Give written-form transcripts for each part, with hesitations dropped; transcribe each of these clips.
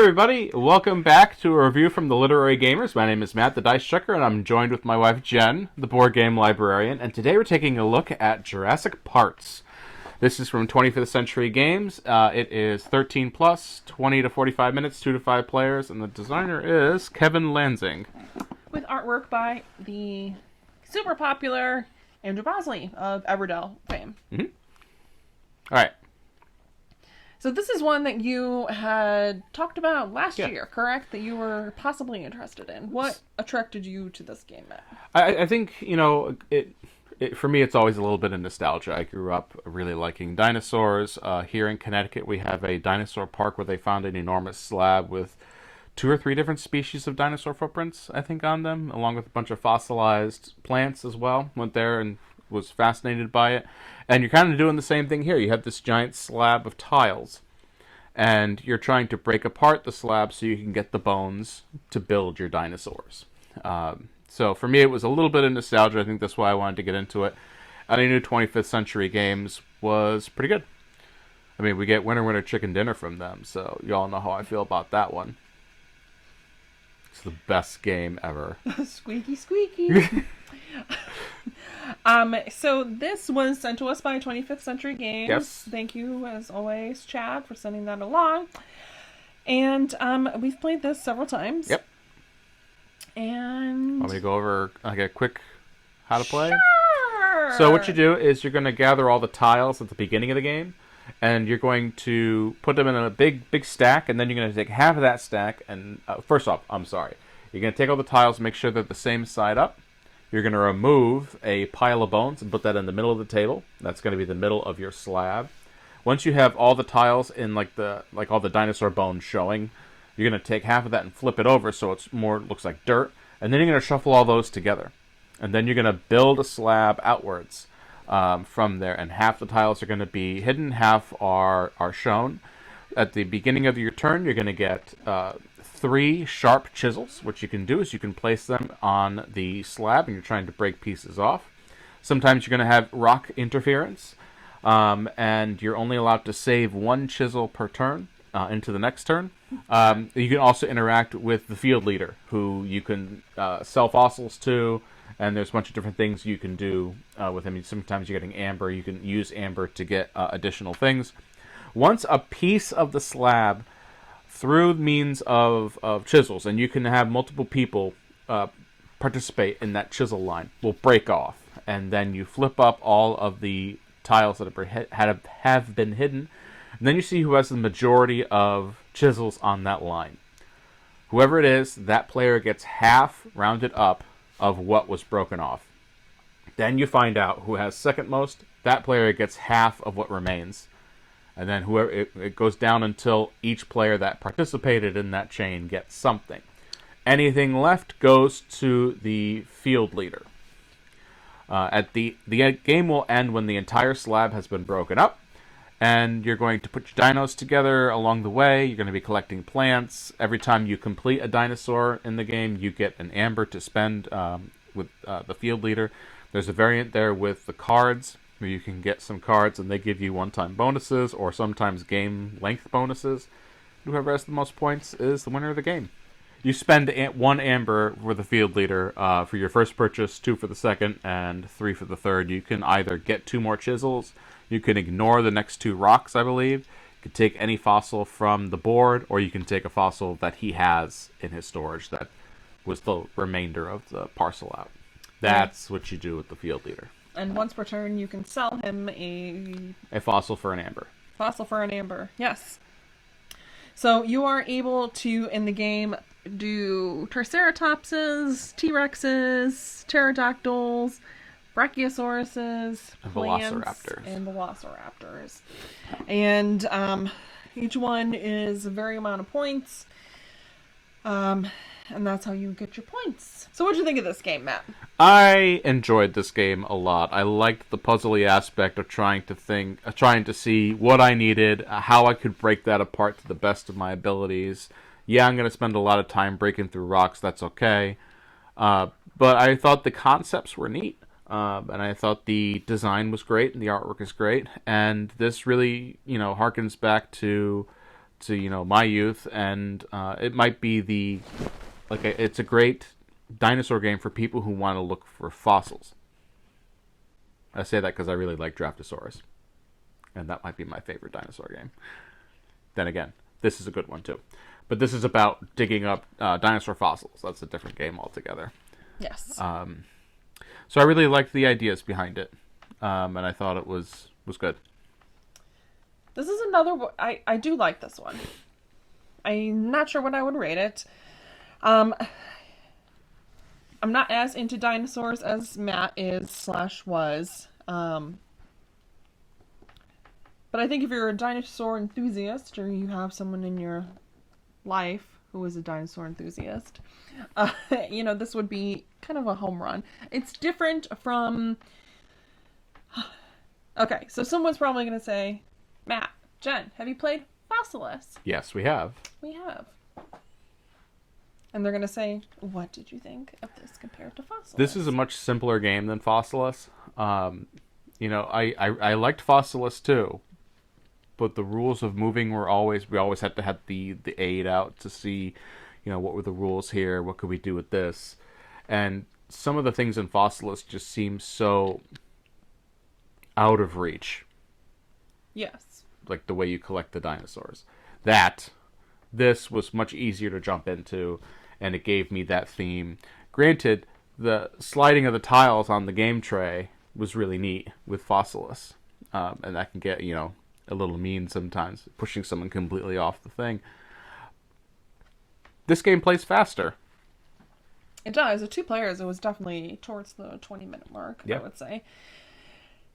everybody, welcome back to a review from the Literary Gamers. My name is Matt, the Dice Checker, and I'm joined with my wife Jenn, the board game librarian, and today we're taking a look at Jurassic Parts. This is from 25th Century Games. It is 13 plus, 20 to 45 minutes, 2 to 5 players, and the designer is Keith Lanzing. With artwork by the super popular Andrew Bosley of Everdell fame. Mm-hmm. All right. So this is one that you had talked about last year, correct? That you were possibly interested in. What attracted you to this game, Matt? I think, for me, it's always a little bit of nostalgia. I grew up really liking dinosaurs. Here in Connecticut, we have a dinosaur park where they found an enormous slab with 2 or 3 different species of dinosaur footprints, I think, on them, along with a bunch of fossilized plants as well. Went there and was fascinated by it. And you're kind of doing the same thing here. You have this giant slab of tiles, and you're trying to break apart the slab so you can get the bones to build your dinosaurs. So for me, it was a little bit of nostalgia. I think that's why I wanted to get into it. And I knew 25th Century Games was pretty good. I mean, we get Winner Winner Chicken Dinner from them, so you all know how I feel about that one. It's the best game ever. Squeaky, squeaky. So this was sent to us by 25th Century Games. Yes. Thank you, as always, Chad, for sending that along. And we've played this several times. Yep. And Want me to go over a quick how to play? Sure. So what you do is you're going to gather all the tiles at the beginning of the game, and you're going to put them in a big stack, and then you're going to take half of that stack, and first off, I'm sorry. You're going to take all the tiles, make sure they're the same side up. You're going to remove a pile of bones and put that in the middle of the table. That's going to be the middle of your slab. Once you have all the tiles in like all the dinosaur bones showing, you're going to take half of that and flip it over so it's looks like dirt. And then you're going to shuffle all those together. And then you're going to build a slab outwards from there. And half the tiles are going to be hidden, half are shown. At the beginning of your turn, you're going to get 3 sharp chisels. What you can do is you can place them on the slab and you're trying to break pieces off. Sometimes you're going to have rock interference, and you're only allowed to save 1 chisel per turn into the next turn. You can also interact with the field leader, who you can sell fossils to, and there's a bunch of different things you can do with him. Sometimes you're getting amber. You can use amber to get additional things. Once a piece of the slab, through means of chisels, and you can have multiple people participate in that chisel line, will break off. And then you flip up all of the tiles that have been hidden, and then you see who has the majority of chisels on that line. Whoever it is, that player gets half, rounded up, of what was broken off. Then you find out who has second most. That player gets half of what remains. And then it goes down until each player that participated in that chain gets something. Anything left goes to the field leader. The game will end when the entire slab has been broken up, and you're going to put your dinos together along the way. You're going to be collecting plants. Every time you complete a dinosaur in the game, you get an amber to spend with the field leader. There's a variant there with the cards, where you can get some cards and they give you one-time bonuses or sometimes game length bonuses. Whoever has the most points is the winner of the game. You spend 1 amber for the field leader for your first purchase, 2 for the second, and 3 for the third. You can either get 2 more chisels, you can ignore the next 2 rocks, I believe. You can take any fossil from the board, or you can take a fossil that he has in his storage that was the remainder of the parcel out. That's what you do with the field leader. And once per turn, you can sell him a fossil for an amber. Fossil for an amber, yes. So you are able to, in the game, do Triceratopses, T-Rexes, Pterodactyls, Brachiosauruses, Velociraptors. And Velociraptors. And each one is a very amount of points. And that's how you get your points. So what'd you think of this game, Matt? I enjoyed this game a lot. I liked the puzzly aspect of trying to see what I needed, how I could break that apart to the best of my abilities. Yeah, I'm going to spend a lot of time breaking through rocks. That's okay. But I thought the concepts were neat. And I thought the design was great and the artwork is great. And this really, harkens back to to my youth, and it might be it's a great dinosaur game for people who want to look for fossils. I say that because I really like Draftosaurus, and that might be my favorite dinosaur game. Then again, this is a good one too, but this is about digging up dinosaur fossils. That's a different game altogether. Yes. So I really liked the ideas behind it, and I thought it was good. This is another one. I do like this one. I'm not sure what I would rate it. I'm not as into dinosaurs as Matt is/was. But I think if you're a dinosaur enthusiast, or you have someone in your life who is a dinosaur enthusiast, this would be kind of a home run. It's different from... Okay, so someone's probably going to say, Matt, Jen, have you played Fossilis? Yes, we have. We have. And they're going to say, what did you think of this compared to Fossilis? This is a much simpler game than Fossilis. I liked Fossilis too, but the rules of moving we always had to have the aid out to see, what were the rules here, what could we do with this, and some of the things in Fossilis just seem so out of reach. Yes. Like the way you collect the dinosaurs. This was much easier to jump into, and it gave me that theme. Granted, the sliding of the tiles on the game tray was really neat with Fossilis. And that can get, a little mean sometimes, pushing someone completely off the thing. This game plays faster. It does. With 2 players, it was definitely towards the 20-minute mark, yep. I would say.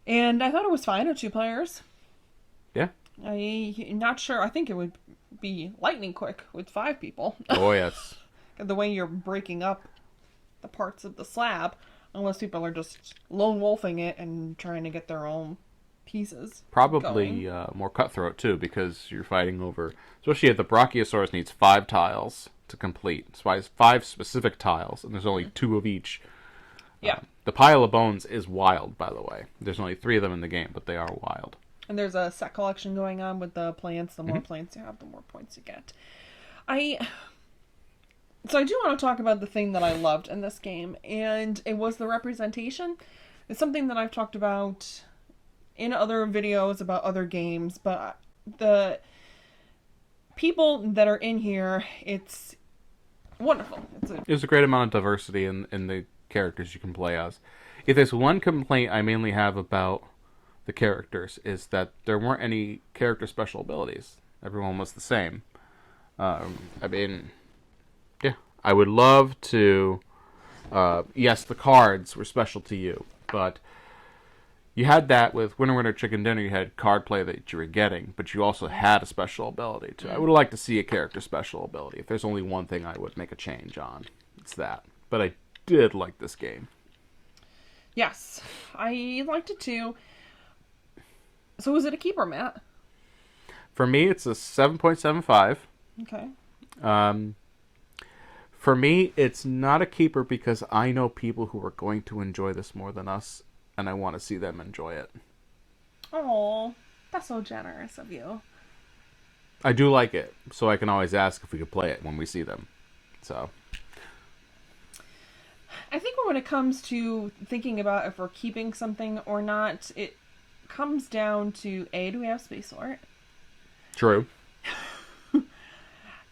And I thought it was fine with 2 players. Yeah. I'm not sure. I think it would be lightning quick with 5 people. Oh, yes. The way you're breaking up the parts of the slab, unless people are just lone wolfing it and trying to get their own pieces. Probably more cutthroat, too, because you're fighting over... Especially if the Brachiosaurus needs 5 tiles to complete. So it's 5 specific tiles, and there's only 2 of each. Yeah. The pile of bones is wild, by the way. There's only 3 of them in the game, but they are wild. And there's a set collection going on with the plants. The more plants you have, the more points you get. So I do want to talk about the thing that I loved in this game, and it was the representation. It's something that I've talked about in other videos about other games, but the people that are in here, it's wonderful. There's a great amount of diversity in the characters you can play as. If there's one complaint I mainly have about the characters, is that there weren't any character special abilities. Everyone was the same. I would love to... yes, the cards were special to you, but you had that with Winner Winner Chicken Dinner. You had card play that you were getting, but you also had a special ability too. I would like to see a character special ability. If there's only one thing I would make a change on, it's that. But I did like this game. Yes, I liked it too. So was it a keeper, Matt? For me, it's a 7.75. Okay. For me, it's not a keeper because I know people who are going to enjoy this more than us, and I want to see them enjoy it. Oh, that's so generous of you. I do like it, so I can always ask if we could play it when we see them. So, I think when it comes to thinking about if we're keeping something or not, it comes down to, do we have space for it? True.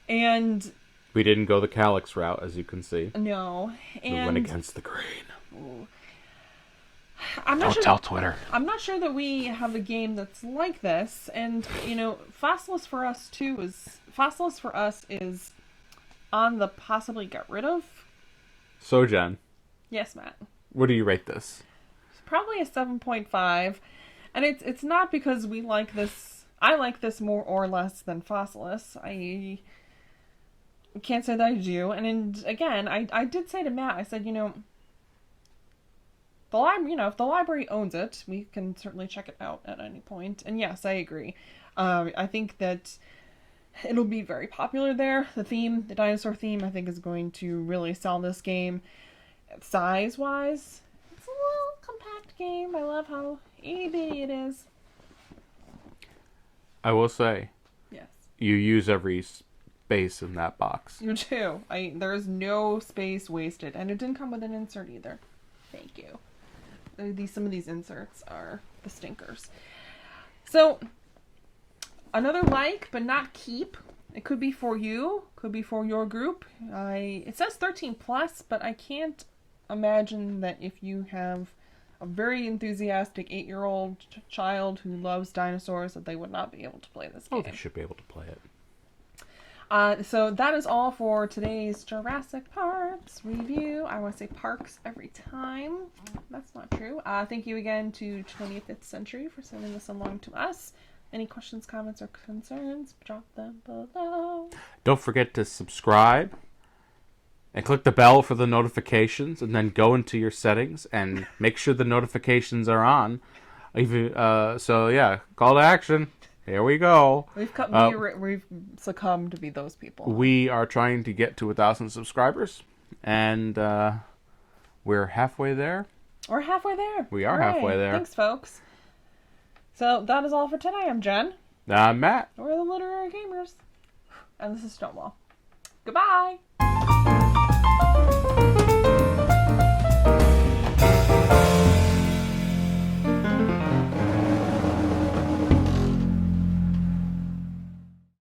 And we didn't go the Calyx route, as you can see. No. And we went against the grain. Ooh. Don't tell Twitter. I'm not sure that we have a game that's like this. And, Fossilis for us, too, is on the possibly get rid of. So, Jen. Yes, Matt. What do you rate this? It's probably a 7.5. And it's not because we like this. I like this more or less than Fossilis. I can't say that I do. And again, I did say to Matt, I said, the library, if the library owns it, we can certainly check it out at any point. And yes, I agree. I think that it'll be very popular there. The dinosaur theme, I think is going to really sell this game. Size-wise, it's a little compact game. I love how itty-bitty it is. I will say, yes, you use every space in that box. You too. There's no space wasted, and it didn't come with an insert either. Thank you. Some of these inserts are the stinkers. So, another like, but not keep. It could be for you, could be for your group. It says 13 plus, but I can't imagine that if you have a very enthusiastic 8-year-old child who loves dinosaurs, that they would not be able to play this game. Oh, they should be able to play it. So that is all for today's Jurassic Parks review. I want to say parks every time. That's not true. Thank you again to 25th Century for sending this along to us. Any questions, comments, or concerns, drop them below. Don't forget to subscribe and click the bell for the notifications, and then go into your settings and make sure the notifications are on. So yeah, call to action. Here we go. We've succumbed to be those people. We are trying to get to 1,000 subscribers, and we're halfway there. We're halfway there. We are halfway there. Thanks, folks. So that is all for today. I'm Jen. I'm Matt. We're the Literary Gamers. And this is Stonewall. Goodbye.